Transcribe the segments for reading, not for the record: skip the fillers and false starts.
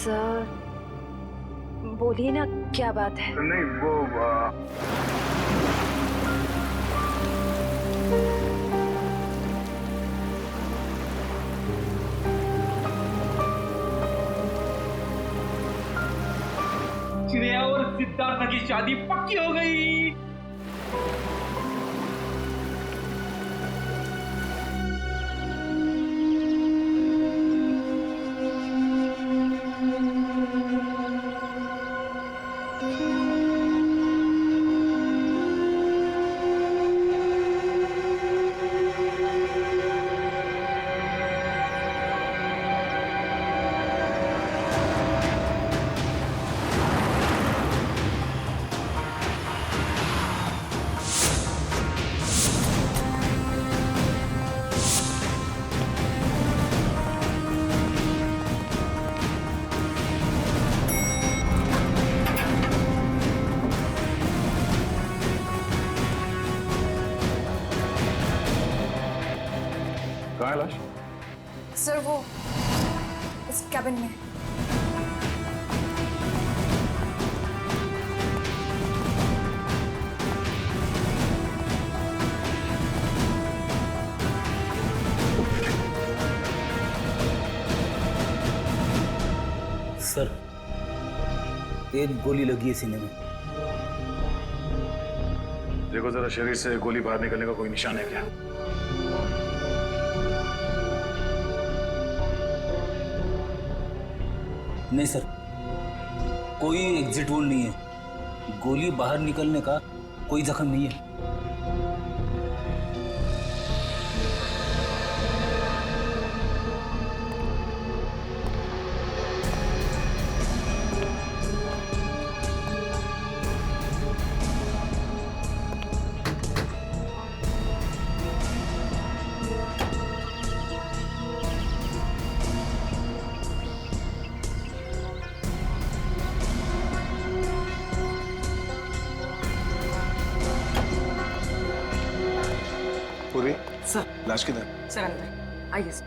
Sir बोलिए ना, क्या बात है? नहीं वो श्रेया और सिद्धार्थ की शादी पक्की हो गई। कहाँ है लाश? सर वो इस कैबिन में। सर, एक गोली लगी है सीने में। देखो जरा शरीर से गोली बाहर निकलने का कोई निशान है क्या? नहीं सर, कोई एग्जिट वोल नहीं है। गोली बाहर निकलने का कोई जख्म नहीं है। पूरी सर। लाश किधर? सर अंदर आइए सर।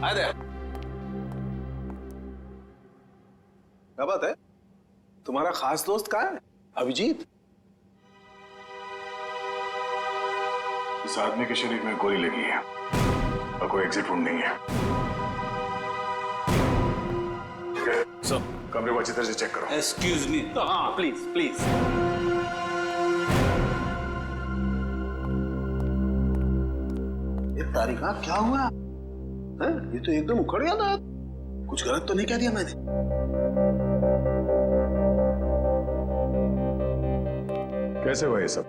आए दे। क्या बात है? तुम्हारा खास दोस्त कहाँ है? अभिजीत? इस आदमी के शरीर में गोली लगी है और कोई एग्जिट वुंड नहीं है। सब कमरे को अच्छी तरह से चेक करो। Excuse me. हाँ प्लीज प्लीज। ये तारिका क्या हुआ है? ये तो एकदम उखड़ गया था। कुछ गलत तो नहीं कह दिया मैंने? कैसे हुआ ये सब?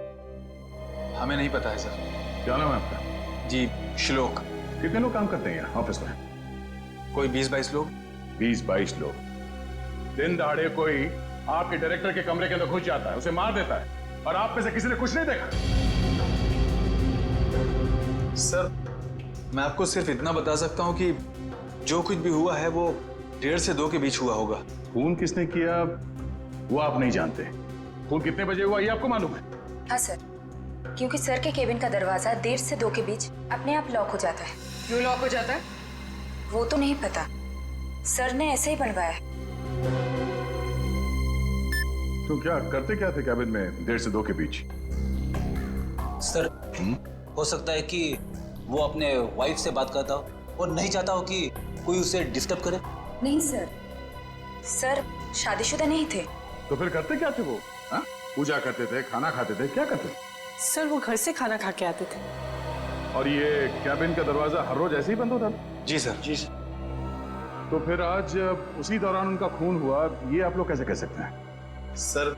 हमें नहीं पता है सर। क्या नाम है आपका? जी श्लोक। कितने लोग काम करते हैं यहाँ ऑफिस में? कोई 20-22 लोग। 20-22 लोग। दिन दहाड़े कोई आपके डायरेक्टर के कमरे के अंदर घुस जाता है, उसे मार देता है, और आप में से किसी ने कुछ नहीं देखा? सर मैं आपको सिर्फ इतना बता सकता हूँ कि जो कुछ भी हुआ है वो 1:30 से 2 के बीच हुआ होगा। खून किसने किया वो आप नहीं जानते। खून कितने बजे हुआ ये आपको मालूम है? हाँ सर, क्योंकि सर के केबिन का दरवाजा 1:30 से 2 के बीच अपने आप लॉक हो जाता है। क्यों लॉक हो जाता है? वो तो नहीं पता, सर ने ऐसे ही बनवाया है। तो क्या करते क्या थे कैबिन में 1:30 से 2 के बीच? सर, हो सकता है कि वो अपने वाइफ से बात करता हो और नहीं चाहता हो कि कोई उसे डिस्टर्ब करे। नहीं सर, सर शादीशुदा नहीं थे। तो फिर करते क्या थे वो? हाँ? पूजा करते थे, खाना खाते थे, क्या करते थे? सर वो घर से खाना खा के आते थे। और ये कैबिन का दरवाजा हर रोज ऐसे ही बंद होता था? जी सर। जी सर। तो फिर आज उसी दौरान उनका खून हुआ, ये आप लोग कैसे कह सकते हैं? सर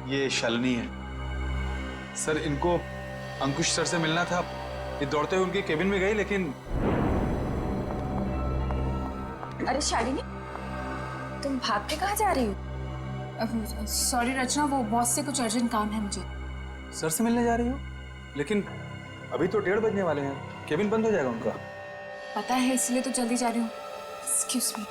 ये शालिनी है। सर इनको अंकुश सर से मिलना था। ये दौड़ते हुए उनके केबिन में गई, लेकिन अरे शालिनी, तुम भाग के कहाँ जा रही हो? सॉरी रचना, वो बॉस से कुछ अर्जेंट काम है मुझे। सर से मिलने जा रही हो? लेकिन अभी तो 1:30 बजने वाले हैं, केबिन बंद हो जाएगा उनका। पता है, इसलिए तो जल्दी जा रही हूँ। Excuse me.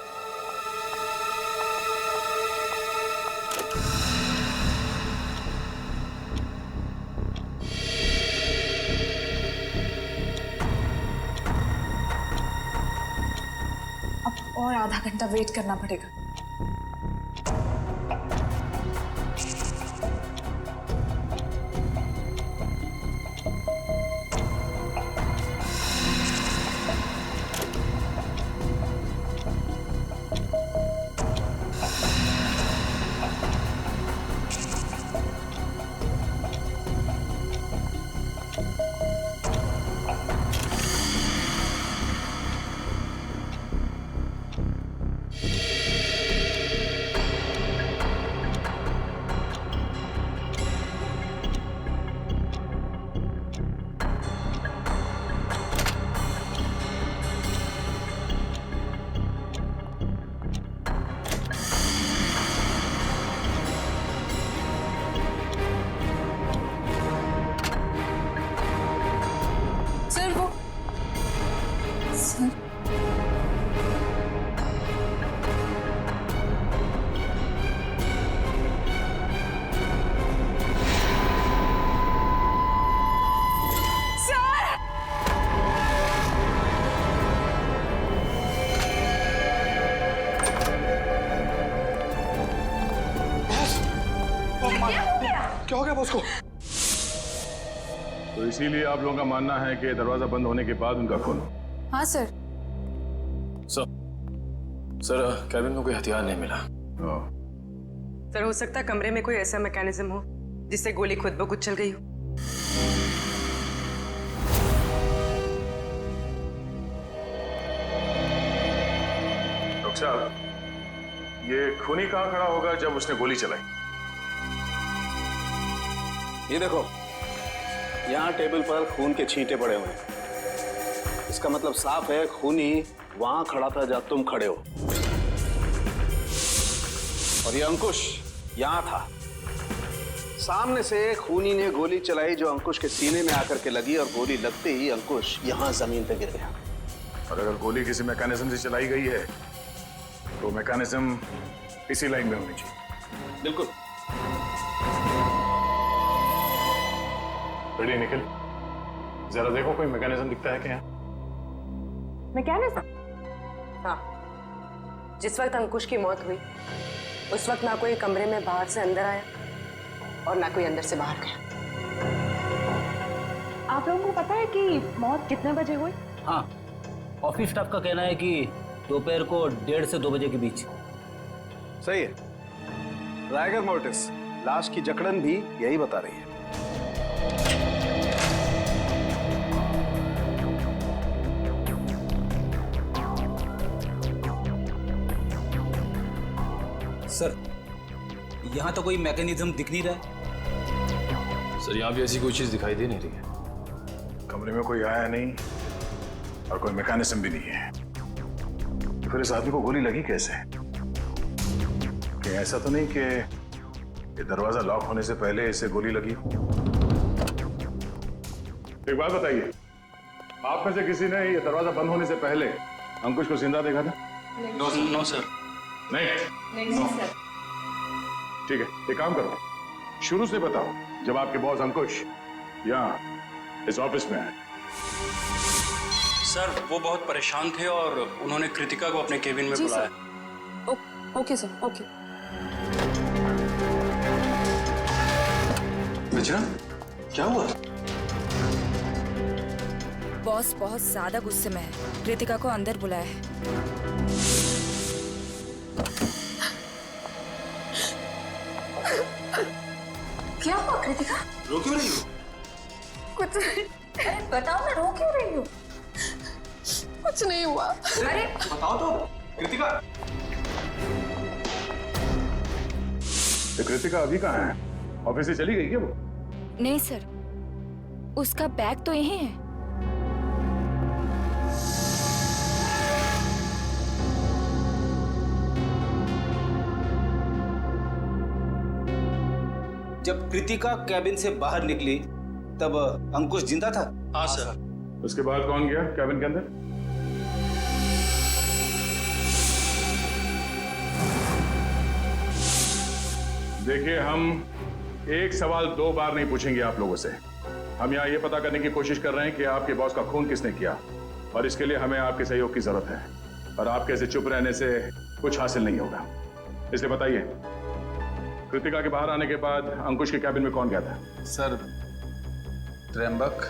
आधा घंटा वेट करना पड़ेगा। सर वो सर क्या हो गया बॉस को? तो इसीलिए आप लोगों का मानना है कि दरवाजा बंद होने के बाद उनका खून हो। हाँ सर। सर कैबिन में कोई हथियार नहीं मिला। सर हो सकता है कमरे में कोई ऐसा मैकेनिज्म हो जिससे गोली खुद ब खुद चल गई हो। डॉक्टर साहब, ये खूनी कहाँ खड़ा होगा जब उसने गोली चलाई? ये देखो, यहाँ टेबल पर खून के छींटे पड़े हुए हैं। इसका मतलब साफ है खूनी वहां खड़ा था जहां तुम खड़े हो। और ये अंकुश यहाँ था। सामने से खूनी ने गोली चलाई जो अंकुश के सीने में आकर के लगी, और गोली लगते ही अंकुश यहाँ जमीन पे गिर गया। और अगर गोली किसी मैकेनिज्म से चलाई गई है तो मैकेनिज्म इसी लाइन में होनी चाहिए। बिल्कुल। रेडी निखिल, जरा देखो कोई मैकेनिज्म दिखता है क्या? मैकेनिज्म? हाँ, जिस वक्त अंकुश की मौत हुई उस वक्त ना कोई कमरे में बाहर से अंदर आया और ना कोई अंदर से बाहर गया। आप लोगों को पता है कि मौत कितने बजे हुई? हाँ, ऑफिस स्टाफ का कहना है कि दोपहर को 1:30 से 2 बजे के बीच। सही है। रायगर मोर्टिस लाश की जकड़न भी यही बता रही है। सर, यहाँ तो कोई मैकेनिज्म दिख नहीं रहा है। सर यहाँ भी ऐसी कोई चीज दिखाई दे नहीं रही है। कमरे में कोई आया नहीं और कोई मैकेनिज्म भी नहीं है, तो फिर इस आदमी को गोली लगी कैसे? कि ऐसा तो नहीं कि ये दरवाजा लॉक होने से पहले इसे गोली लगी हो? एक बात बताइए, आप में से किसी ने ये दरवाजा बंद होने से पहले अंकुश को जिंदा देखा था? No sir. नहीं सर। ठीक है, एक काम करो, शुरू से बताओ जब आपके बॉस अंकुश यहाँ इस ऑफिस में आए। सर वो बहुत परेशान थे और उन्होंने कृतिका को अपने केबिन में बुलाया। Okay sir, okay. रचना, क्या हुआ? बॉस बहुत ज्यादा गुस्से में है, कृतिका को अंदर बुलाया है। क्या हुआ कृतिका? रो क्यों रही हो? कुछ नहीं। अरे बताओ ना, रो क्यों रही हो? कुछ नहीं हुआ। अरे बताओ तो कृतिका। तो कृतिका अभी कहाँ है? ऑफिस से चली गई क्या वो? नहीं सर, उसका बैग तो यहीं है। जब कृतिका कैबिन से बाहर निकली तब अंकुश जिंदा था? हाँ सर। उसके बाद कौन गया कैबिन के अंदर? देखिए, हम एक सवाल 2 बार नहीं पूछेंगे आप लोगों से। हम यहाँ ये पता करने की कोशिश कर रहे हैं कि आपके बॉस का खून किसने किया, और इसके लिए हमें आपके सहयोग की जरूरत है। और आपके ऐसे चुप रहने से कुछ हासिल नहीं होगा। इसलिए बताइए, कृतिका के बाहर आने के बाद अंकुश के कैबिन में कौन गया था? सर, त्र्यंबक,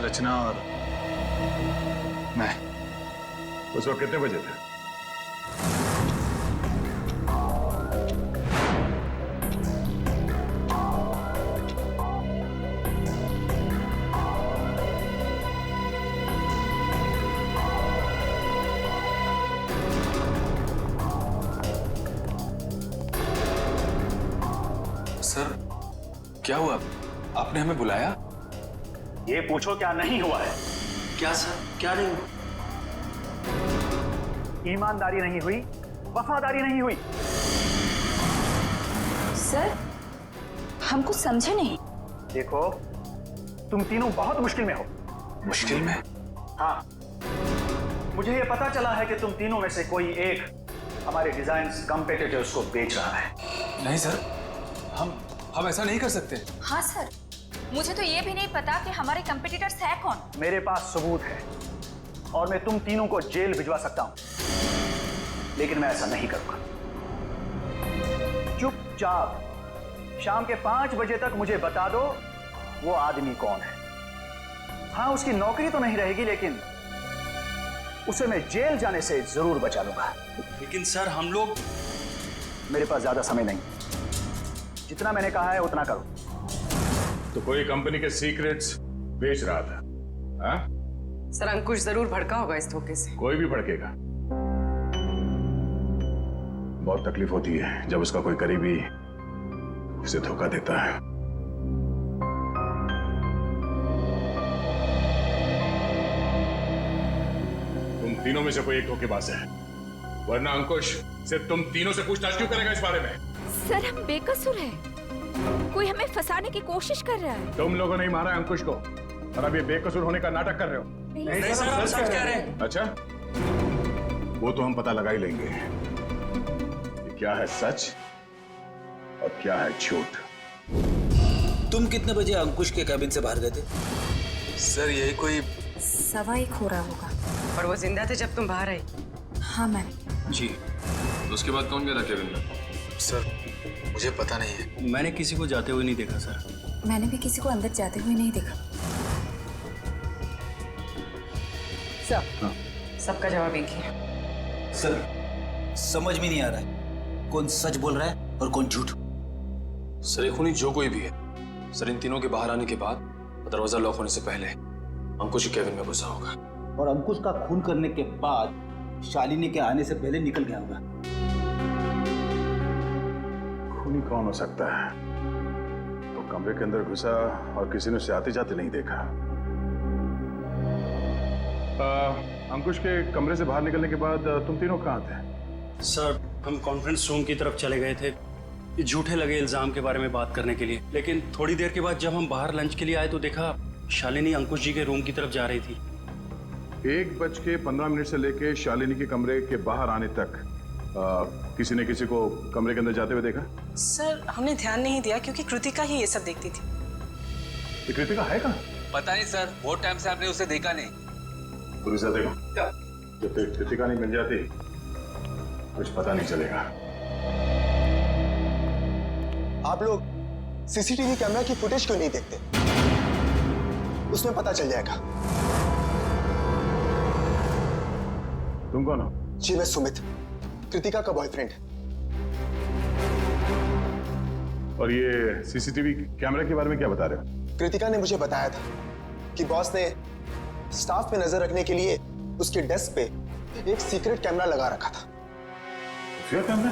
रचना और मैं। उस वक्त कितने बजे थे? सर, क्या हुआ? आपने हमें बुलाया? ये पूछो क्या नहीं हुआ है। क्या सर, क्या नहीं हुआ? ईमानदारी नहीं हुई, वफादारी नहीं हुई। सर, हम कुछ समझे नहीं। देखो, तुम तीनों बहुत मुश्किल में हो। मुश्किल में? हाँ, मुझे ये पता चला है कि तुम तीनों में से कोई एक हमारे डिजाइन्स कॉम्पिटिटर्स को बेच रहा है। नहीं सर, हम ऐसा नहीं कर सकते। हाँ सर, मुझे तो ये भी नहीं पता कि हमारे कंपटीटर्स है कौन। मेरे पास सबूत है और मैं तुम तीनों को जेल भिजवा सकता हूं, लेकिन मैं ऐसा नहीं करूंगा। चुपचाप शाम के 5 बजे तक मुझे बता दो वो आदमी कौन है। हाँ, उसकी नौकरी तो नहीं रहेगी, लेकिन उसे मैं जेल जाने से जरूर बचा लूंगा। लेकिन सर, हम लोग... मेरे पास ज्यादा समय नहीं, जितना मैंने कहा है उतना करो। तो कोई कंपनी के सीक्रेट्स बेच रहा था? हाँ? सर, अंकुश जरूर भड़का होगा इस धोखे से। कोई भी भड़केगा। बहुत तकलीफ होती है जब उसका कोई करीबी उसे धोखा देता है। तुम तीनों में से कोई एक धोखेबाज है, वरना अंकुश सिर्फ तुम तीनों से पूछताछ क्यों करेगा इस बारे में? सर, हम बेकसूर हैं। कोई हमें फंसाने की कोशिश कर रहा है। तुम लोगों ने ही मारा अंकुश को और अब ये बेकसूर होने का नाटक कर रहे हो। नहीं सर, हम सच कह रहे हैं। अच्छा, वो तो हम पता लगा ही लेंगे कि क्या है सच और क्या है झूठ। तुम कितने बजे अंकुश के कैबिन से बाहर गए थे? सर, यही कोई 1:15 हो रहा होगा। और वो जिंदा थे जब तुम बाहर आई? हाँ मैम। जी, तो उसके बाद कौन गया था केबिन में? सर, मुझे पता नहीं है। मैंने किसी को जाते हुए नहीं देखा सर। मैंने भी किसी को अंदर जाते हुए नहीं देखा। सब सबका जवाब एक ही है। सर, समझ में नहीं आ रहा है कौन सच बोल रहा है और कौन झूठ। सर, ये खूनी जो कोई भी है, सर इन तीनों के बाहर आने के बाद दरवाजा लॉक होने से पहले अंकुश के केबिन में घुसा होगा। और अंकुश का खून करने के बाद शालिनी के आने से पहले निकल गया होगा। खूनी कौन हो सकता है? तो कमरे के अंदर घुसा और किसी ने उसे आते जाते नहीं देखा। अंकुश के कमरे से बाहर निकलने के बाद तुम तीनों कहाँ थे? सर, हम कॉन्फ्रेंस रूम की तरफ चले गए थे ये झूठे लगे इल्जाम के बारे में बात करने के लिए। लेकिन थोड़ी देर के बाद जब हम बाहर लंच के लिए आए तो देखा शालिनी अंकुश जी के रूम की तरफ जा रही थी। 1:15 से लेके शालिनी के कमरे के बाहर आने तक किसी ने किसी को कमरे के अंदर जाते हुए देखा? सर, हमने ध्यान नहीं दिया क्योंकि कृतिका ही ये सब देखती थी। ये कृतिका है कहाँ? पता नहीं सर, बहुत टाइम से आपने उसे देखा नहीं। पुलिस देखो, जब तक कृतिका नहीं मिल जाती कुछ पता नहीं चलेगा। आप लोग सीसीटीवी कैमरा की फुटेज क्यों नहीं देखते? उसमें पता चल जाएगा। तुम कौन हो? जी, मैं सुमित, कृतिका का बॉयफ्रेंड। और ये सीसीटीवी कैमरा के बारे में क्या बता रहे हो? कृतिका ने मुझे बताया था कि बॉस ने स्टाफ पे नजर रखने के लिए उसके डेस्क पे एक सीक्रेट कैमरा लगा रखा था। Secret camera?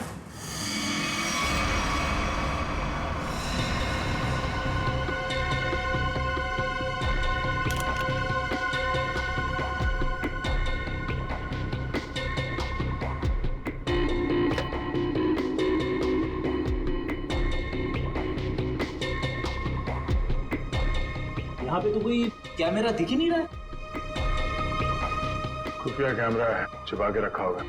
यहाँ पे तो कोई कैमरा दिख ही नहीं रहा है। खुफिया कैमरा है, छुपा के रखा होगा।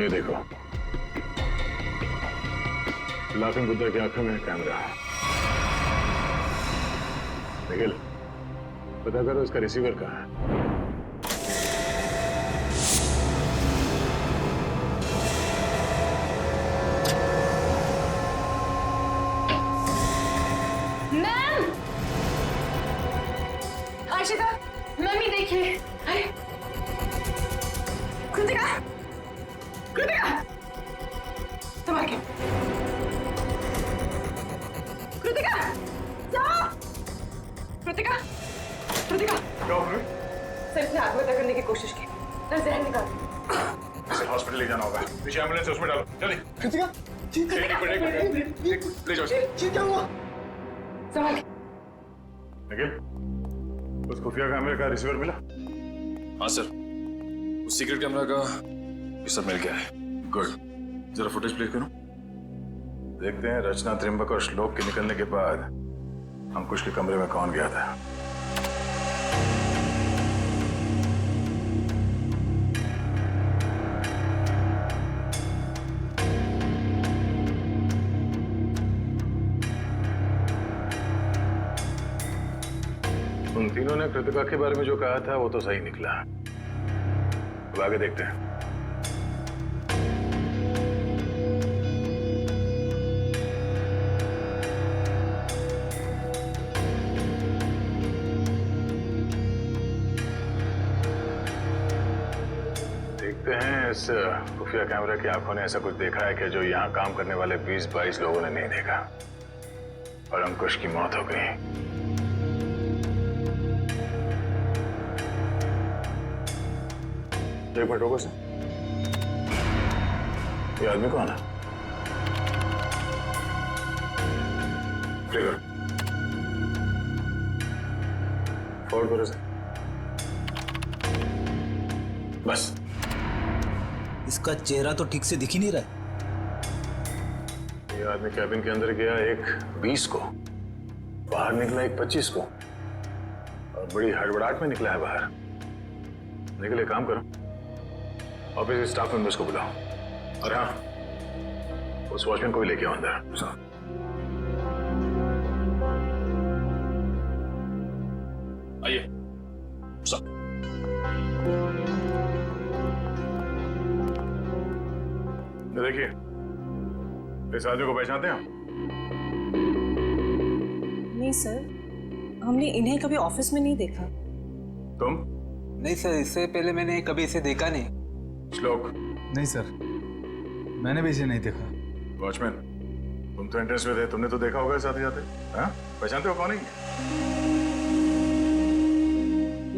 ये देखो, लाफिंग बुद्धा की आंखों में कैमरा। निखिल, पता करो इसका रिसीवर कहाँ है। मैम, आशिता, मम्मी देखिए। अरे कृतिका, कृतिका, संभाल के। कृतिका, जाओ। कृतिका, कृतिका। सर इसने आत्महत्या करने की कोशिश की। सर जहर निकाल। इसे हॉस्पिटल ले जाना होगा। पीछे एम्बुलेंस उसमें डालो, जल्दी। कृतिका, ले जाओ। ये क्या हुआ? संभाल के। निखिल, उस खुफिया कैमरे का रिसीवर मिला? हाँ सर, उस सीक्रेट कैमरा का ये सब मिल गया है। गुड, जरा फुटेज प्ले करो। देखते हैं रचना, त्रिंबक और श्लोक के निकलने के बाद अंकुश के कमरे में कौन गया था। उन तीनों ने कृतिका के बारे में जो कहा था वो तो सही निकला। अब आगे देखते हैं। देखते हैं इस खुफिया कैमरा की आंखों ने ऐसा कुछ देखा है कि जो यहाँ काम करने वाले 20-22 लोगों ने नहीं देखा, और अंकुश की मौत हो गई। एक मिनट रुको सर, ये आदमी कौन है? करो, फॉरवर्ड करो सर। बस। इसका चेहरा तो ठीक से दिख ही नहीं रहा है। ये आदमी कैबिन के अंदर गया एक 20 को, बाहर निकला एक 25 को, और बड़ी हड़बड़ाहट में निकला है बाहर। निकले, काम करो, ऑफिस के स्टाफ मेंबर्स को बुलाओ, और हाँ, उस वॉचमैन को भी लेके आओ अंदर। आइए सर। देखिए, इस आदमी को पहचानते हैं आप? नहीं सर, हमने इन्हें कभी ऑफिस में नहीं देखा। तुम? नहीं सर, इससे पहले मैंने कभी इसे देखा नहीं। श्लोक? नहीं सर, मैंने भी इसे नहीं देखा। वॉचमैन, तुम तो एंट्रेंस में थे, तुमने तो देखा होगा साथ ही जाते। हाँ, पहचानते हो कौन है?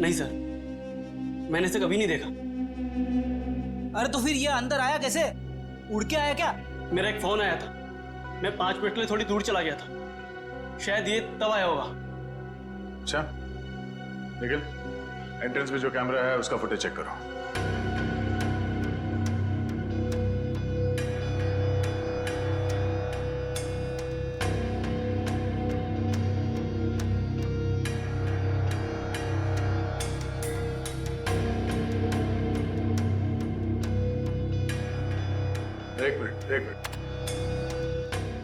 नहीं सर, मैंने इसे कभी नहीं देखा। अरे तो फिर ये अंदर आया कैसे? उड़ के आया क्या? मेरा एक फोन आया था, मैं 5 मिनट के लिए थोड़ी दूर चला गया था, शायद ये तब आया होगा। अच्छा, निखिल, एंट्रेंस में जो कैमरा है उसका फुटेज चेक करो। एक मिनट,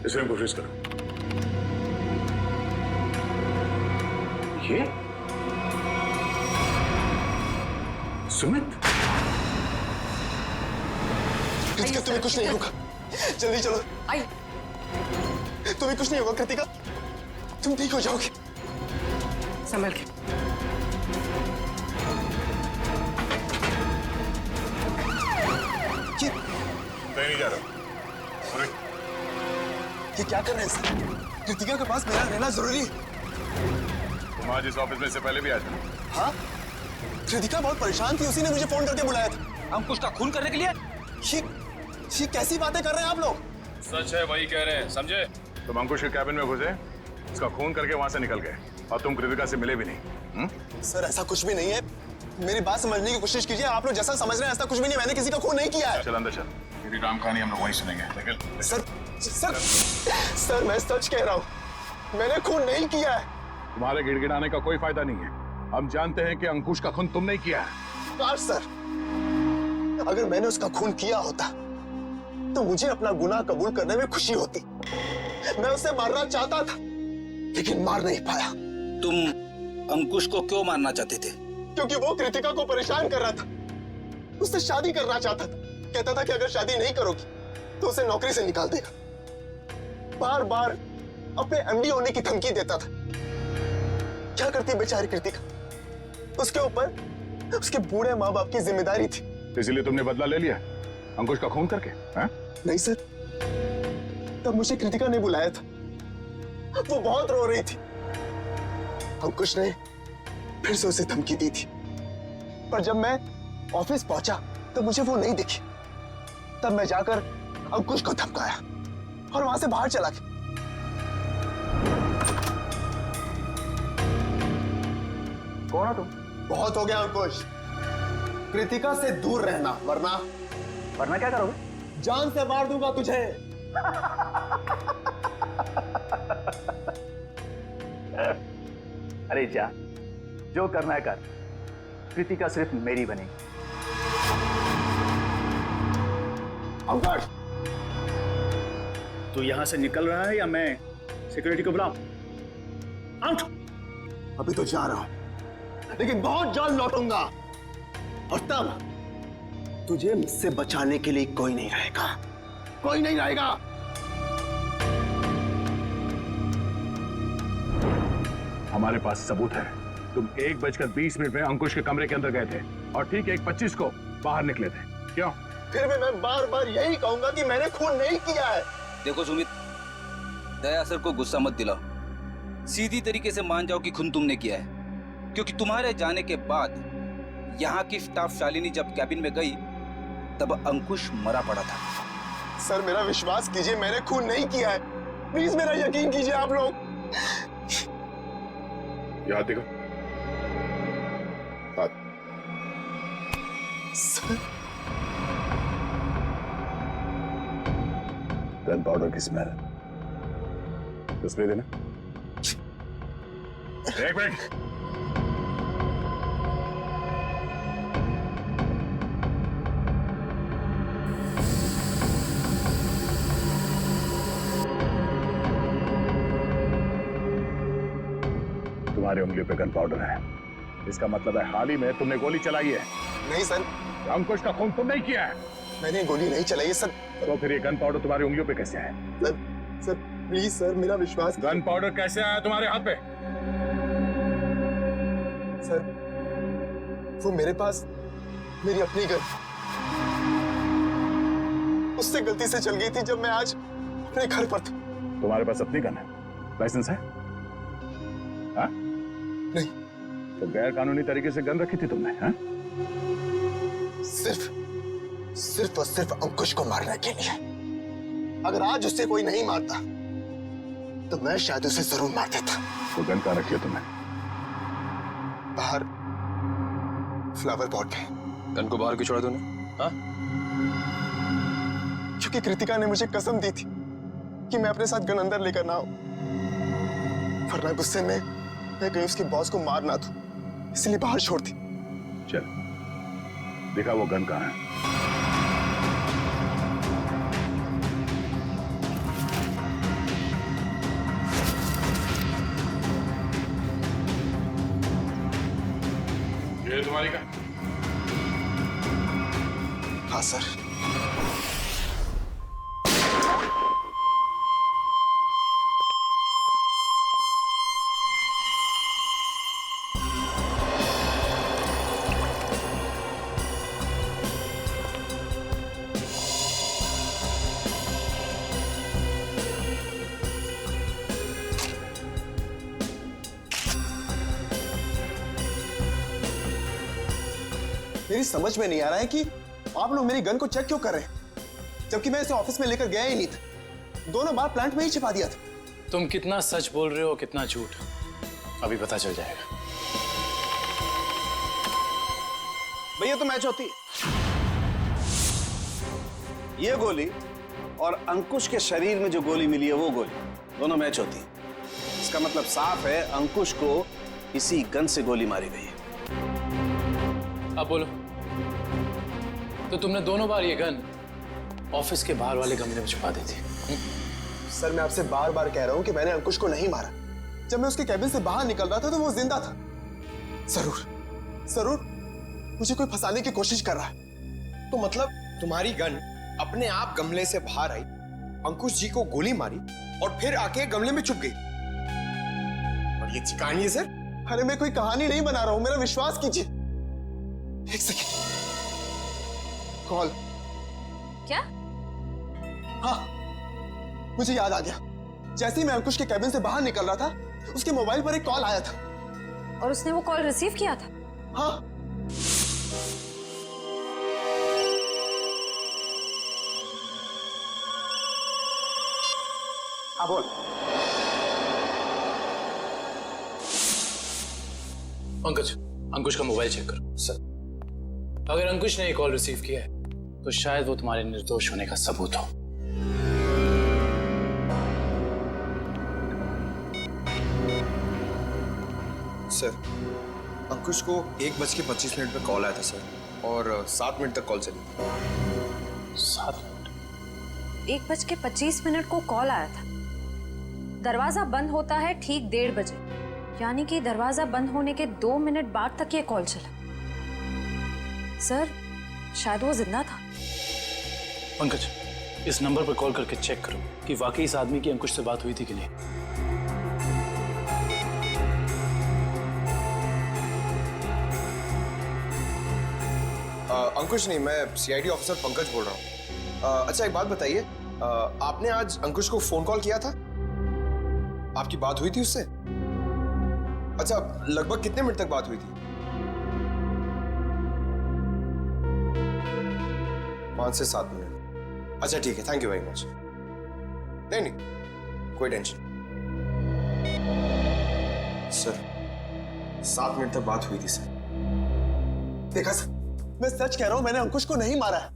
इस रूम को फ्रीज करो। ये सुमित? कृतिका, तुम्हें कुछ नहीं होगा, जल्दी चलो। आई। तुम्हें कुछ नहीं होगा कृतिका, तुम ठीक हो जाओगे। संभल के। नहीं जा रहा। ये क्या कर रहे हैं सर? कृतिका के पास मेरा रहना जरूरी है। तुम आज इस ऑफिस में से पहले भी आए थे? हाँ, कृतिका बहुत परेशान थी, उसी ने मुझे फोन करके बुलाया था। अंकुश का खून करने के लिए? ये कैसी बातें कर रहे हैं आप लोग? सच है, वही कह रहे हैं, समझे? तुम अंकुश के कैबिन में घुसे, उसका खून करके वहां से निकल गए, और तुम कृतिका से मिले भी नहीं। सर ऐसा कुछ भी नहीं है, मेरी बात समझने की कोशिश कीजिए। आप लोग जैसा समझ रहे हैं ऐसा कुछ भी नहीं, मैंने किसी का खून नहीं किया है। चल अंदर चल, मेरी राम कहानी हम लोग वहीं सुनेंगे। सर मैं सच कह रहा हूँ, मैंने खून नहीं किया है। तुम्हारे गिड़गिड़ाने का कोई फायदा नहीं है, हम जानते हैं कि अंकुश का खून तुम नहीं किया है। सर, अगर मैंने उसका खून किया होता तो मुझे अपना गुनाह कबूल करने में खुशी होती। मैं उसे मारना चाहता था लेकिन मार नहीं पाया। तुम अंकुश को क्यों मारना चाहते थे? क्योंकि वो कृतिका को परेशान कर रहा था, उससे शादी करना चाहता था। कहता था कि अगर शादी नहीं करोगी तो उसे नौकरी से निकाल देगा। बार बार अपने एमडी होने की धमकी देता था। क्या करती बेचारी कृतिका, उसके ऊपर उसके बूढ़े माँ बाप की जिम्मेदारी थी। इसलिए तुमने बदला ले लिया अंकुश का खून करके? हा? नहीं सर, तब मुझे कृतिका ने बुलाया था, वो बहुत रो रही थी। अंकुश ने फिर से उसे धमकी दी थी, पर जब मैं ऑफिस पहुंचा तो मुझे वो नहीं दिखी। तब मैं जाकर अंकुश को धमकाया और वहां से बाहर चला गया। कौन हो तुम? बहुत हो गया अंकुश, कृतिका से दूर रहना, वरना क्या करोगे? जान से मार दूंगा तुझे। अरे जा, जो करना है कर। कृतिका सिर्फ मेरी बनेगी। अंकुश, तू यहां से निकल रहा है या मैं सिक्योरिटी को बुलाऊं? आउट। अभी तो जा रहा हूं, लेकिन बहुत जल्द लौटूंगा और तब तुझे मुझसे बचाने के लिए कोई नहीं रहेगा, कोई नहीं रहेगा। हमारे पास सबूत है। तुम 1:20 में अंकुश के कमरे के अंदर गए थे और ठीक 1:25 को बाहर निकले थे। क्यों? फिर भी मैं बार बार यही कहूंगा कि मैंने खून नहीं किया है। देखो सुमित, दया सर को गुस्सा मत दिलाओ। सीधी तरीके से मान जाओ कि खून तुमने किया है, क्योंकि तुम्हारे जाने के बाद यहाँ की स्टाफ शालिनी जब कैबिन में गई तब अंकुश मरा पड़ा था। सर मेरा विश्वास कीजिए, मैंने खून नहीं किया है। प्लीज मेरा यकीन कीजिए आप लोग। याद देखो। सर, गन पाउडर की स्मेल। स्प्रे देना। एक मिनट। तुम्हारी उंगलियों पे गन पाउडर है, इसका मतलब है हाल ही में तुमने गोली चलाई है। नहीं सर, अंकुश का खून तुम नहीं किया है। मैंने गोली नहीं चलाई है सर। तो फिर ये गन पाउडर तुम्हारी उंगलियों पे कैसे आया? सर प्लीज सर, मेरा विश्वास। गन पाउडर कैसे आया तुम्हारे हाथ पे? सर वो मेरे पास मेरी अपनी गन, उससे गलती से चल गई थी जब मैं आज अपने घर पर था। तुम्हारे पास अपनी गन है? लाइसेंस है? हाँ? नहीं। तो गैर कानूनी तरीके से गन रखी थी तुमने? हाँ? सिर्फ और सिर्फ अंकुश को मारने के लिए। अगर आज उससे कोई नहीं मारता तो मैं शायद उसे जरूर मार देता। तो गन कहाँ रखी है तुमने? बाहर फ्लावर पॉट में। गन को बाहर क्यों छोड़ा तूने? हाँ? क्योंकि कृतिका ने मुझे कसम दी थी कि मैं अपने साथ गन अंदर लेकर ना आऊं, वरना गुस्से में मैं कहीं उसके बॉस को मार ना दूं, इसलिए बाहर छोड़ दी। चल दिखा वो गन कहाँ है। ये तुम्हारी गन? हाँ सर। मेरी समझ में नहीं आ रहा है कि आप लोग मेरी गन को चेक क्यों कर रहे हैं, जबकि मैं इसे ऑफिस में लेकर गया ही नहीं था। दोनों बार प्लांट में ही छिपा दिया था। तुम कितना सच बोल रहे हो कितना झूठ, अभी पता चल जाएगा। भैया तो मैच होती है। ये गोली और अंकुश के शरीर में जो गोली मिली है वो गोली, दोनों मैच होती है। इसका मतलब साफ है अंकुश को इसी गन से गोली मारी गई है। अब बोलो, तो तुमने दोनों बार ये गन ऑफिस के बाहर वाले कमरे में छुपा दी थी। सर मैं आपसे बार बार कह रहा हूं कि मैंने अंकुश को नहीं मारा। जब मैं उसके कैबिन से बाहर निकल रहा था तो वो जिंदा था। जरूर मुझे कोई फंसाने की कोशिश कर रहा है। तो मतलब तुम्हारी गन अपने आप गमले से बाहर आई, अंकुश जी को गोली मारी और फिर आके गमले में छुप गई। और ये कहानी है सर? अरे मैं कोई कहानी नहीं बना रहा हूं, मेरा विश्वास कीजिए। एक सेकेंड, कॉल। क्या? हाँ, मुझे याद आ गया। जैसे ही मैं अंकुश के कैबिन से बाहर निकल रहा था, उसके मोबाइल पर एक कॉल आया था। और उसने वो कॉल रिसीव किया था? हाँ। हाँ बोल। पंकज, अंकुश का मोबाइल चेक करो। सर। अगर अंकुश ने ये कॉल रिसीव किया है तो शायद वो तुम्हारे निर्दोष होने का सबूत हो। सर, अंकुश को 1:25 पे कॉल आया था सर, और 7 मिनट तक कॉल चली। 7 मिनट? 1:25 को कॉल आया था। दरवाजा बंद होता है ठीक 1:30 बजे, यानी कि दरवाजा बंद होने के 2 मिनट बाद तक ये कॉल चला। सर, शायद वो जिंदा था। पंकज, इस नंबर पर कॉल करके चेक करो कि वाकई इस आदमी की अंकुश से बात हुई थी कि नहीं। अंकुश नहीं, मैं सीआईडी ऑफिसर पंकज बोल रहा हूँ। अच्छा एक बात बताइए, आपने आज अंकुश को फोन कॉल किया था? आपकी बात हुई थी उससे? अच्छा, लगभग कितने मिनट तक बात हुई थी? 5 से 7 मिनट। अच्छा ठीक है, थैंक यू वेरी मच। नहीं, कोई टेंशन। सर, 7 मिनट तक बात हुई थी सर। देखा सर, मैं सच कह रहा हूं, मैंने अंकुश को नहीं मारा है।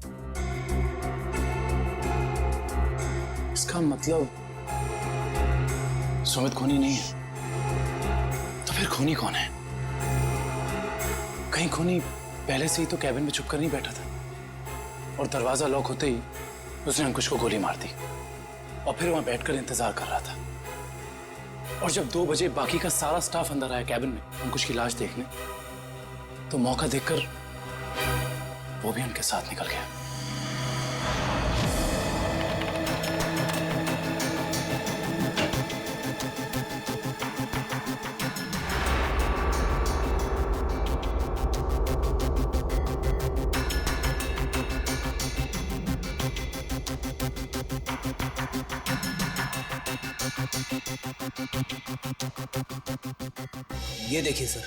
इसका मतलब सुमित खूनी नहीं है, तो फिर खूनी कौन है? कहीं खूनी पहले से ही तो कैबिन में छुपकर नहीं बैठा था और दरवाजा लॉक होते ही उसने अंकुश को गोली मार दी और फिर वहां बैठकर इंतजार कर रहा था। और जब 2 बजे बाकी का सारा स्टाफ अंदर आया कैबिन में अंकुश की लाश देखने, तो मौका देखकर वो भी उनके साथ निकल गया। ये देखिए सर,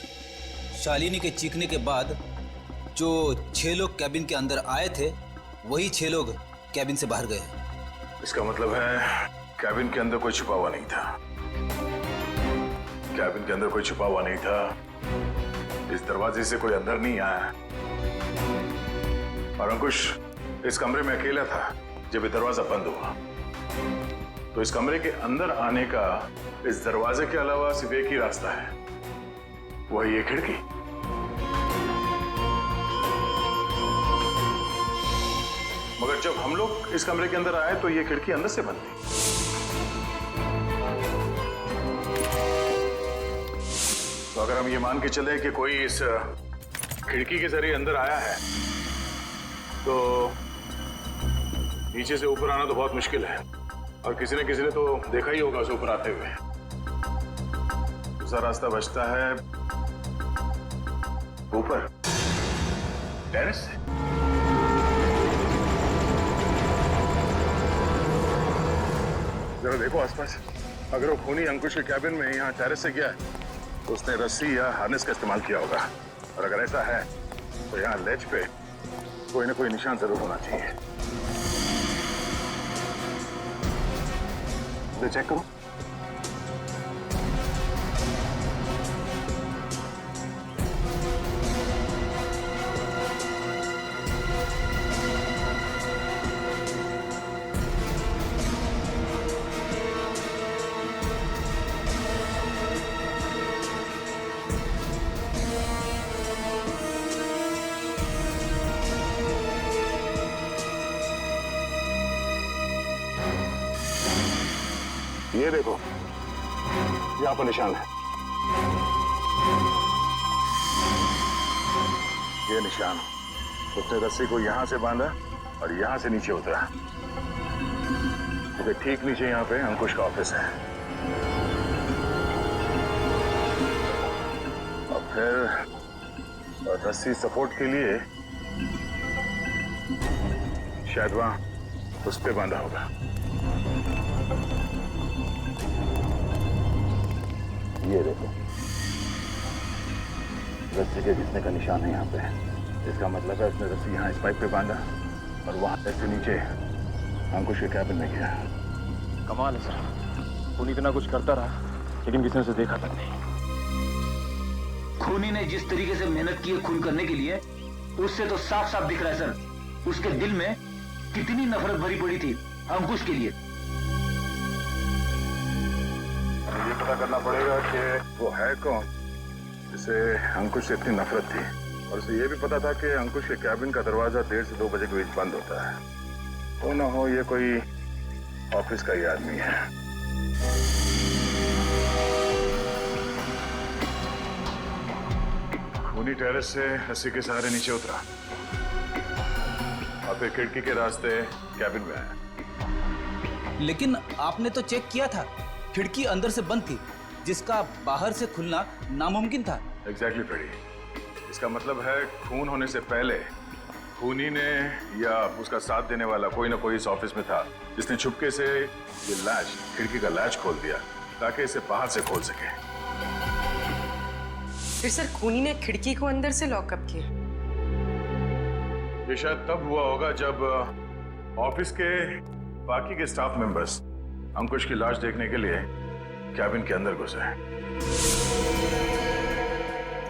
शालिनी के चीखने के बाद जो 6 लोग कैबिन के अंदर आए थे, वही 6 लोग कैबिन से बाहर गए। इसका मतलब है कैबिन के अंदर कोई छुपा हुआ नहीं था। कैबिन के अंदर कोई छुपा हुआ नहीं था। इस दरवाजे से कोई अंदर नहीं आया। और अंकुश इस कमरे में अकेला था जब ये दरवाजा बंद हुआ। तो इस कमरे के अंदर आने का इस दरवाजे के अलावा सिर्फ एक ही रास्ता है, वही ये खिड़की। मगर जब हम लोग इस कमरे के अंदर आए तो ये खिड़की अंदर से बंद थी। तो अगर हम ये मान के चले कि कोई इस खिड़की के जरिए अंदर आया है, तो नीचे से ऊपर आना तो बहुत मुश्किल है। और किसी ने तो देखा ही होगा उसे ऊपर आते हुए। दूसरा रास्ता बचता है ऊपर, टेरेस से। जरा देखो आसपास, अगर वो खूनी अंकुश के कैबिन में यहाँ टेरेस से गया है तो उसने रस्सी या हार्नेस का इस्तेमाल किया होगा। और अगर ऐसा है तो यहाँ लेज पे कोई ना कोई निशान जरूर होना चाहिए। तो चेक करो। ये देखो, यहाँ पर निशान है। ये निशान, उसने रस्सी को यहां से बांधा और यहां से नीचे उतरा। इसके ठीक नीचे यहाँ पे अंकुश का ऑफिस है। और फिर रस्सी सपोर्ट के लिए शायद वहां उस पे बांधा होगा। ये देखो, रस्सी के घिसने का निशान है यहाँ पे। इसका मतलब है उसने रस्सी यहाँ इस पाइप पे बांधा और वहां से नीचे अंकुश के कैबिन में गया। कमाल है सर, खूनी इतना कुछ करता रहा लेकिन किसी ने उसे देखा तक नहीं। खूनी ने जिस तरीके से मेहनत की है खून करने के लिए, उससे तो साफ साफ दिख रहा है सर, उसके दिल में कितनी नफरत भरी पड़ी थी अंकुश के लिए। ये पता करना पड़ेगा कि वो है कौन जिसे अंकुश से इतनी नफरत थी, और उसे ये भी पता था कि अंकुश के कैबिन का दरवाजा 1:30 से 2 बजे के बीच बंद होता है। वो ना हो ये कोई ऑफिस का ही आदमी है। खूनी टेरेस से रस्सी के सहारे नीचे उतरा और फिर खिड़की के रास्ते कैबिन में आया। लेकिन आपने तो चेक किया था, खिड़की अंदर से बंद थी, जिसका बाहर से खुलना नामुमकिन था। Exactly Freddy. इसका मतलब है खून होने से पहले खूनी ने या उसका साथ देने वाला कोई ना कोई इस ऑफिस में था, जिसने छुपके से ये लैच, खिड़की का लैच खोल दिया ताकि इसे बाहर से खोल सके। फिर सर खूनी ने खिड़की को अंदर से लॉकअप किया? ये शायद तब हुआ होगा जब ऑफिस के बाकी के स्टाफ मेंबर्स अंकुश की लाश देखने के लिए कैबिन के अंदर घुसे।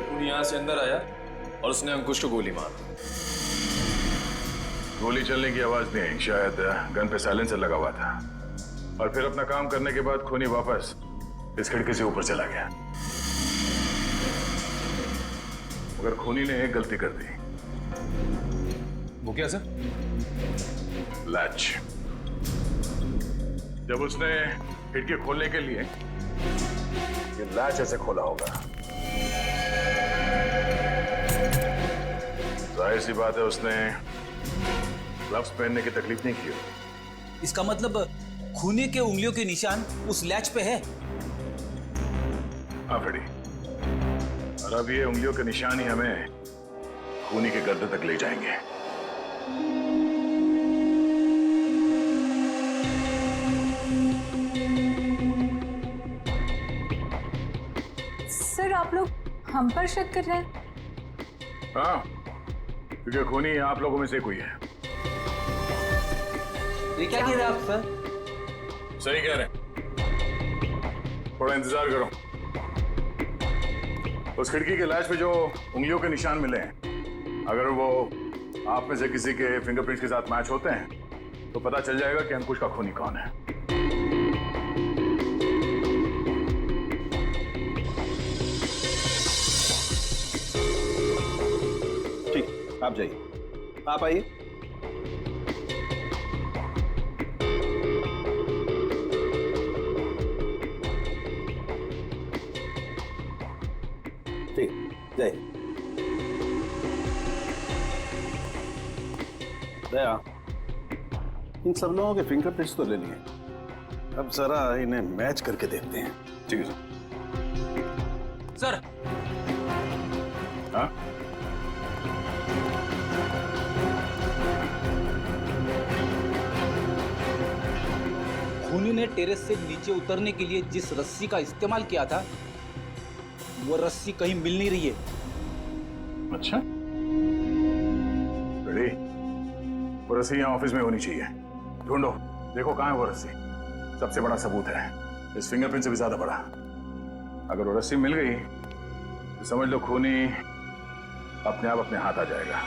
खूनी यहाँ से अंदर आया और उसने अंकुश को गोली मार दी। गोली चलने की आवाज नहीं आई, शायद गन पे साइलेंसर लगा हुआ था। और फिर अपना काम करने के बाद खूनी वापस इस खिड़की से ऊपर चला गया। मगर खूनी ने एक गलती कर दी। वो क्या सर? लैच। जब उसने खिड़की खोलने के लिए ये लैच ऐसे खोला होगा, जाहिर सी बात है उसने ग्लव्स पहनने की तकलीफ नहीं की। इसका मतलब खूनी के उंगलियों के निशान उस लैच पे है। हाँ फ्रेडी, और अब ये उंगलियों के निशान ही हमें खूनी के गर्दन तक ले जाएंगे। सर आप लोग हम पर शक कर रहे हैं? हाँ, क्योंकि खूनी आप लोगों में से कोई है। ये क्या कह रहे हैं आप सर? सही कह रहे हैं, थोड़ा इंतजार करो। उस खिड़की के लैच पे जो उंगलियों के निशान मिले हैं, अगर वो आप में से किसी के फिंगरप्रिंट्स के साथ मैच होते हैं तो पता चल जाएगा कि अंकुश का खूनी कौन है। ठीक, आप जाइए, आप आइए। ठीक, जाइए। दया, इन सब लोगों के फिंगरप्रिंट्स तो ले लिए, अब जरा इन्हें मैच करके देखते हैं। ठीक है सर। हाँ? खूनी ने टेरेस से नीचे उतरने के लिए जिस रस्सी का इस्तेमाल किया था, वो रस्सी कहीं मिल नहीं रही है। अच्छा, रेडी? वो रस्सी यहाँ ऑफिस में होनी चाहिए। ढूंढो, देखो कहाँ है वो रस्सी। सबसे बड़ा सबूत है, इस फिंगरप्रिंट से भी ज्यादा बड़ा। अगर वो रस्सी मिल गई तो समझ लो खूनी अपने आप अपने हाथ आ जाएगा।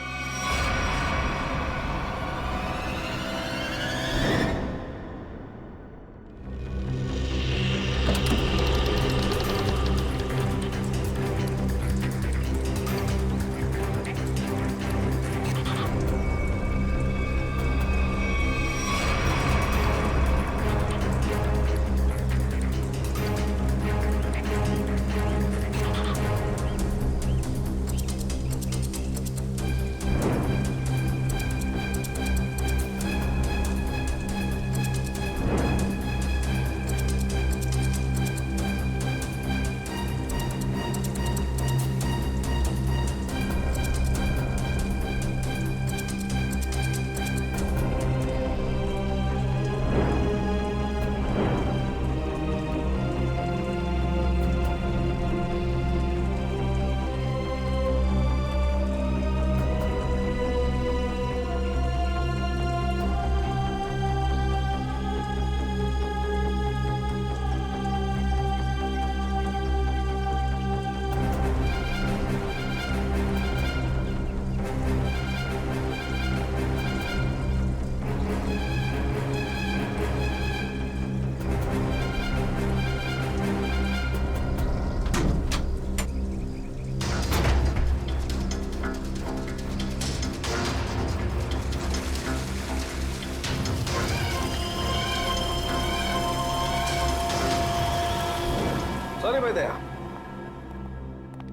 बोला नहीं भाई दया।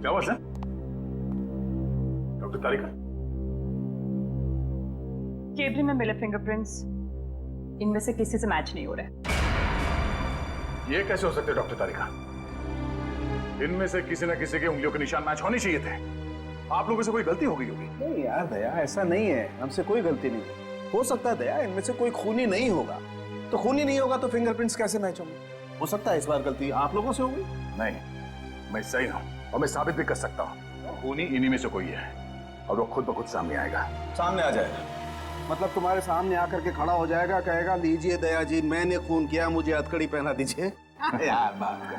क्या हुआ सर? डॉक्टर तारिका, केबिन में मिले फिंगरप्रिंट्स इनमें से किसी से मैच नहीं हो रहे। ये कैसे हो सकते डॉक्टर तारिका? इनमें से किसी न किसी के उंगलियों के निशान मैच होने चाहिए थे। आप लोगों से कोई गलती हो गई होगी। नहीं यार दया, ऐसा नहीं है, हमसे कोई गलती नहीं। हो सकता है दया इनमें से कोई खूनी नहीं होगा, तो खूनी नहीं होगा तो फिंगरप्रिंट्स कैसे मैच होंगे? हो सकता है इस बार गलती आप लोगों से होगी। नहीं, मैं सही हूं और मैं साबित भी कर सकता हूं। खूनी इन्हीं में से कोई है और वो खुद ब खुद सामने आएगा। सामने आ जाएगा मतलब तुम्हारे सामने आकर के खड़ा हो जाएगा, कहेगा लीजिए दया जी मैंने खून किया, मुझे हथकड़ी पहना दीजिए। यार बात कर।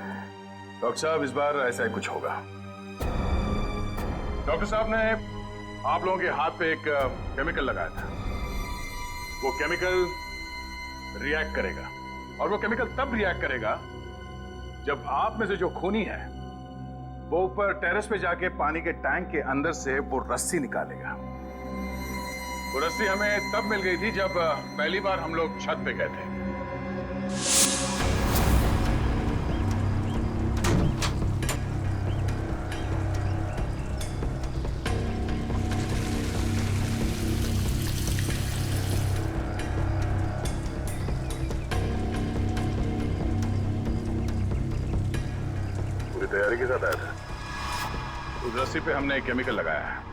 डॉक्टर साहब इस बार ऐसा ही कुछ होगा। डॉक्टर साहब ने आप लोगों के हाथ पे एक केमिकल लगाया था। वो केमिकल रिएक्ट करेगा और वो केमिकल तब रिएक्ट करेगा जब आप में से जो खूनी है वो ऊपर टेरेस पे जाके पानी के टैंक के अंदर से वो रस्सी निकालेगा। वो रस्सी हमें तब मिल गई थी जब पहली बार हम लोग छत पे गए थे। पूरी तैयारी के साथ आया था। उस रस्सी पे हमने एक केमिकल लगाया है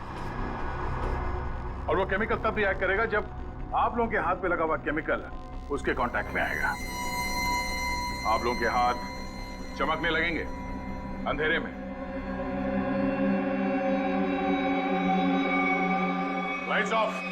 और वो केमिकल तब रिएक्ट करेगा जब आप लोगों के हाथ पे लगा हुआ केमिकल उसके कांटेक्ट में आएगा। आप लोगों के हाथ चमकने लगेंगे अंधेरे में। Lights off.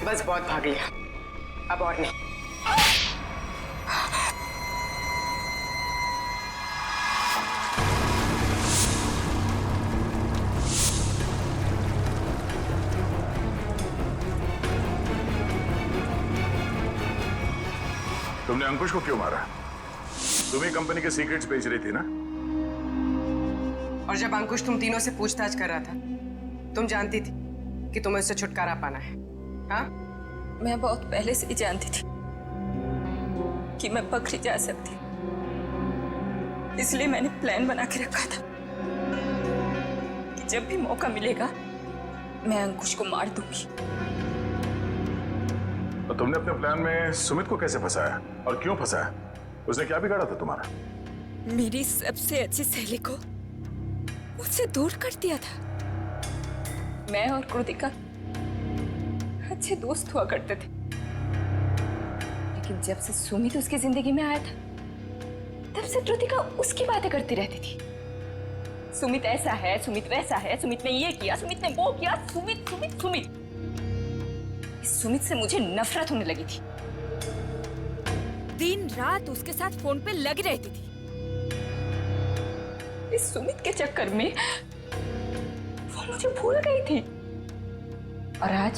बस बहुत भाग लिया, अब और नहीं। तुमने अंकुश को क्यों मारा? तुम ही कंपनी के सीक्रेट्स बेच रही थी ना? और जब अंकुश तुम तीनों से पूछताछ कर रहा था, तुम जानती थी कि तुम्हें उससे छुटकारा पाना है। हाँ? मैं बहुत पहले से ही जानती थी कि मैं पकड़ी जा सकती, इसलिए मैंने प्लान बना के रखा था कि जब भी मौका मिलेगा मैं अंकुश को मार दूंगी। तो तुमने अपने प्लान में सुमित को कैसे फंसाया और क्यों फंसाया? उसने क्या बिगाड़ा था तुम्हारा? मेरी सबसे अच्छी सहेली को मुझसे दूर कर दिया था। मैं और कृतिका अच्छे दोस्त हुआ करते थे, लेकिन जब से सुमित उसकी जिंदगी में आया था तब से कृतिका उसकी बातें करती रहती थी। सुमित ऐसा है, सुमित वैसा है, सुमित ने ये किया, सुमित ने वो किया, सुमित सुमित सुमित। इस सुमित से मुझे नफरत होने लगी थी। दिन रात उसके साथ फोन पे लगी रहती थी। इस सुमित के चक्कर में वो मुझे भूल गई थी। और आज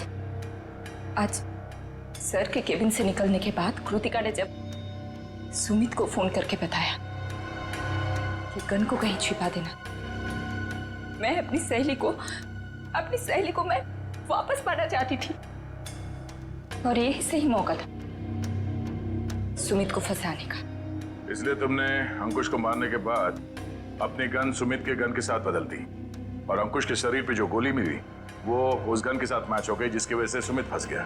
सर के केबिन से निकलने के बाद कृतिका ने जब सुमित को फोन करके बताया कि गन को कहीं छिपा देना, मैं अपनी सहेली को मैं वापस पाना चाहती थी और यही सही मौका था सुमित को फंसाने का। इसलिए तुमने अंकुश को मारने के बाद अपनी गन सुमित के गन के साथ बदल दी और अंकुश के शरीर पे जो गोली मिली वो उस गन के साथ मैच हो गई, जिसकी वजह से सुमित फंस गया।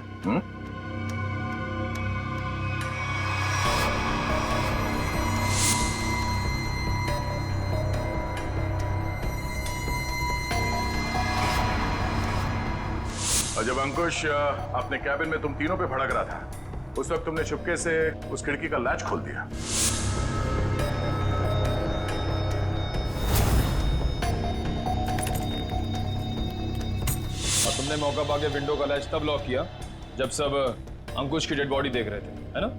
और जब अंकुश अपने कैबिन में तुम तीनों पे भड़क रहा था, उस वक्त तुमने चुपके से उस खिड़की का लैच खोल दिया। और तुमने मौका पाके विंडो का लैच तब लॉक किया जब सब अंकुश की डेड बॉडी देख रहे थे, है ना?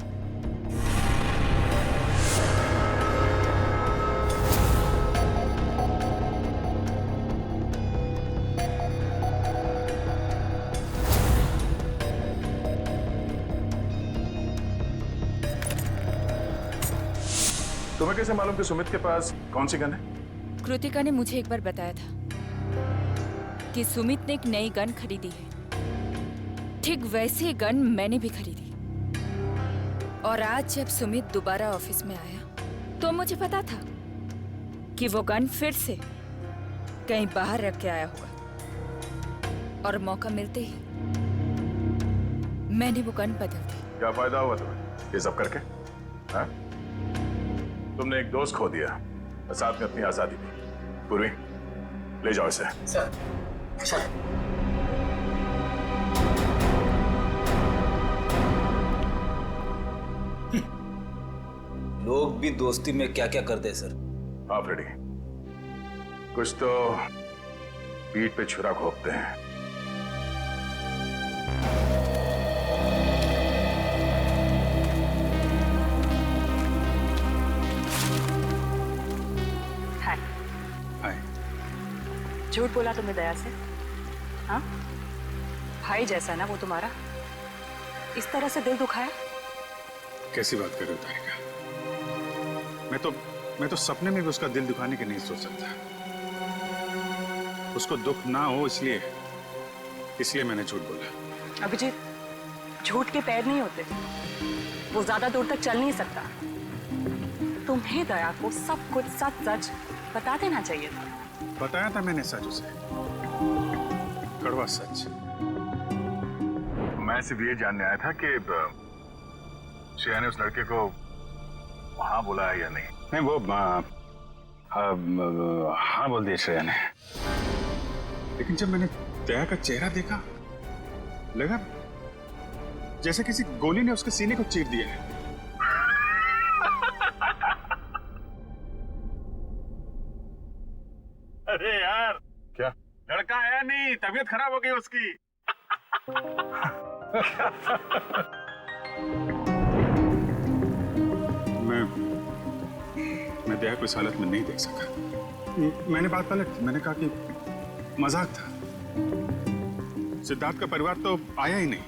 तुम्हें कैसे मालूम कि सुमित के पास कौन सी गन है? कृतिका ने मुझे एक बार बताया था कि सुमित ने एक नई गन खरीदी है। ठीक वैसी गन मैंने भी खरीदी। और आज जब सुमित दोबारा ऑफिस में आया तो मुझे पता था कि वो गन फिर से कहीं बाहर रख के आया होगा। और मौका मिलते ही मैंने वो गन बदल दी। क्या फायदा हुआ तुम्हें ये सब करके? हाँ? तुमने एक दोस्त खो दिया और साथ में अपनी आजादी भी। पूर्वी, ले जाओ इसे। Sir, sir. लोग भी दोस्ती में क्या क्या करते हैं सर। हाँ फ्रेडी, कुछ तो पीठ पे छुरा घोंपते हैं। झूठ बोला तुमने दया से? हाँ, भाई जैसा ना वो तुम्हारा, इस तरह से दिल दुखाया? कैसी बात कर रहे हो तारिका? मैं तो सपने में भी उसका दिल दुखाने की नहीं सोच सकता। उसको दुख ना हो इसलिए मैंने झूठ बोला। अभिजीत, झूठ के पैर नहीं होते, वो ज्यादा दूर तक चल नहीं सकता। तुम्हें दया को सब कुछ सच सच बता देना चाहिए था। बताया था मैंने सच उसे, कड़वा सच। मैं सिर्फ ये जानने आया था कि श्रेया ने उस लड़के को हाँ बोला है या नहीं। नहीं, वो हाँ बोल दिया श्रेया ने। लेकिन जब मैंने दया का चेहरा देखा, लगा जैसे किसी गोली ने उसके सीने को चीर दिया है। अरे यार, क्या लड़का आया नहीं, तबीयत खराब हो गई उसकी। मैं दया को इस हालत में नहीं देख सका। मैंने बात पलट, मैंने कहा कि मजाक था। सिद्धार्थ का परिवार तो आया ही नहीं।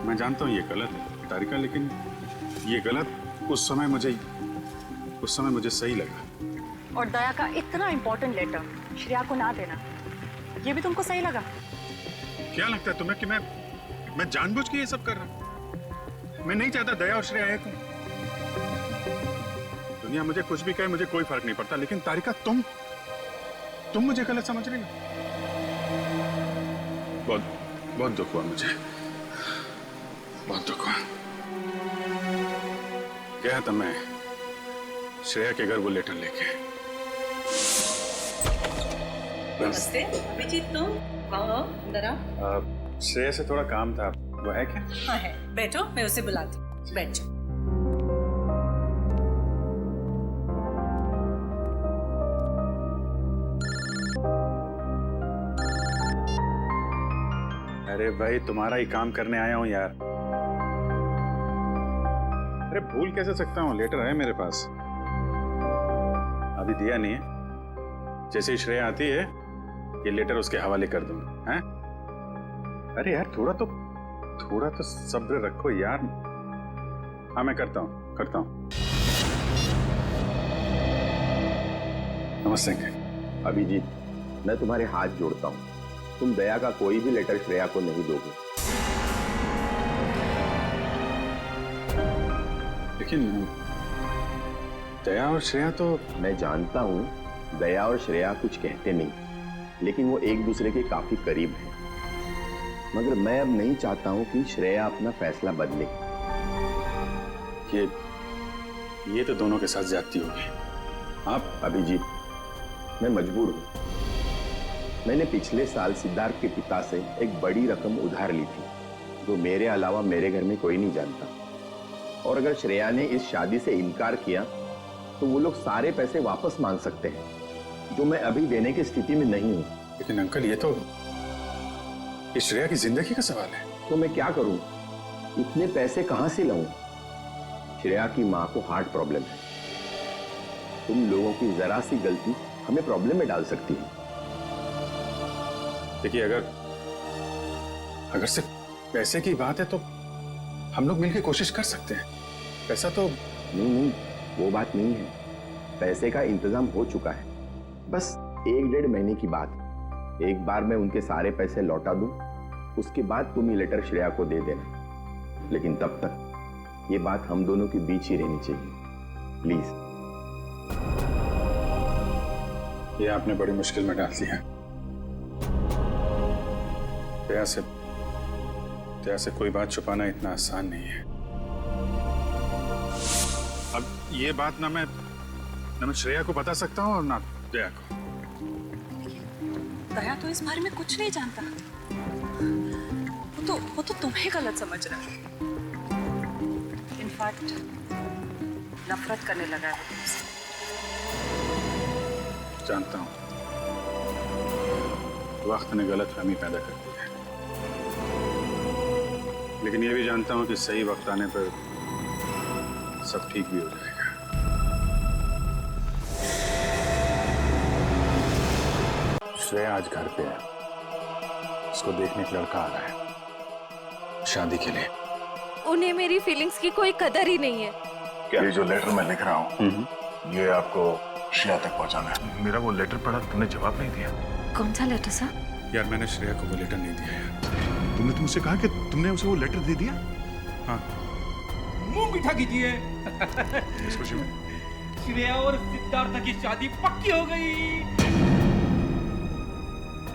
मैं जानता हूं ये गलत है तारिका, लेकिन ये गलत उस समय मुझे सही लगा। और दया का इतना इंपॉर्टेंट लेटर श्रेया को ना देना, ये भी तुमको सही लगा? क्या लगता है तुम्हें कि मैं जानबूझ के ये सब कर रहा हूं? मैं नहीं चाहता दया और श्रेया आए। दुनिया मुझे कुछ भी कहे, मुझे कोई फर्क नहीं पड़ता, लेकिन तारिका तुम मुझे गलत समझ रही हो। बहुत दुख हुआ मुझे, बहुत दुख हुआ। गया था मैं श्रेया के घर वो लेटर लेके। नमस्ते अभिजीत, तुम आओ अंदर आओ। श्रेया से थोड़ा काम था, वो है क्या? हाँ है, बैठो, मैं उसे बुलाती हूँ। बैठ जाओ। अरे भाई, तुम्हारा ही काम करने आया हूँ यार। अरे भूल कैसे सकता हूँ, लेटर है मेरे पास। अभी दिया नहीं है, जैसे ही श्रेया आती है ये लेटर उसके हवाले कर दूंगा। हैं? अरे यार, थोड़ा तो सब्र रखो यार। हाँ, मैं करता हूँ। नमस्ते। अभिजीत, मैं तुम्हारे हाथ जोड़ता हूँ, तुम दया का कोई भी लेटर श्रेया को नहीं दोगे। लेकिन दया और श्रेया तो... मैं जानता हूँ दया और श्रेया कुछ कहते नहीं, लेकिन वो एक दूसरे के काफी करीब हैं। मगर मैं अब नहीं चाहता हूँ कि श्रेया अपना फैसला बदले। ये तो दोनों के साथ ज्यादती होगी। आप अभिजीत, मैं मजबूर हूँ। मैंने पिछले साल सिद्धार्थ के पिता से एक बड़ी रकम उधार ली थी, जो मेरे अलावा मेरे घर में कोई नहीं जानता। और अगर श्रेया ने इस शादी से इनकार किया तो वो लोग सारे पैसे वापस मांग सकते हैं, जो मैं अभी देने की स्थिति में नहीं हूँ। लेकिन अंकल, ये तो श्रेया की जिंदगी का सवाल है। तो मैं क्या करूं? इतने पैसे कहां से लाऊं? श्रेया की मां को हार्ट प्रॉब्लम है। तुम लोगों की जरा सी गलती हमें प्रॉब्लम में डाल सकती है। देखिए, अगर सिर्फ पैसे की बात है तो हम लोग मिलकर कोशिश कर सकते हैं। पैसा तो नहीं, वो बात नहीं है। पैसे का इंतजाम हो चुका है, बस 1-1.5 महीने की बात। एक बार मैं उनके सारे पैसे लौटा दूं, उसके बाद तुम ये लेटर श्रेया को दे देना। लेकिन तब तक ये बात हम दोनों के बीच ही रहनी चाहिए, प्लीज। ये आपने बड़ी मुश्किल में डाल दिया। दया से कोई बात छुपाना इतना आसान नहीं है। अब ये बात ना मैं श्रेया को बता सकता हूँ और ना दया को। दया तो इस बारे में कुछ नहीं जानता। वो तो तुम्हें गलत समझ रहा है। इनफैक्ट नफरत करने लगा है वो तुमसे। जानता हूँ, वक्त ने गलतफहमी पैदा कर दी है, लेकिन ये भी जानता हूँ कि सही वक्त आने पर सब ठीक भी हो जाएगा। श्रेया आज घर पे है, उसको देखने एक लड़का आ रहा है शादी के लिए। उन्हें मेरी फीलिंग्स की कोई कदर ही नहीं है। ये जो लेटर मैं लिख रहा हूँ, ये आपको श्रेया तक पहुँचाना है। मेरा वो लेटर पढ़ा, तुमने जवाब नहीं दिया। कौन सा लेटर सर? यार मैंने श्रेया को वो लेटर नहीं दिया यार। तुमने तुमसे कहा कि तुमने उसे वो लेटर दे दिया? हाँ। मुंह मीठा कीजिए। इस खुशी में श्रेया और सिद्धार्थ की शादी पक्की हो गई।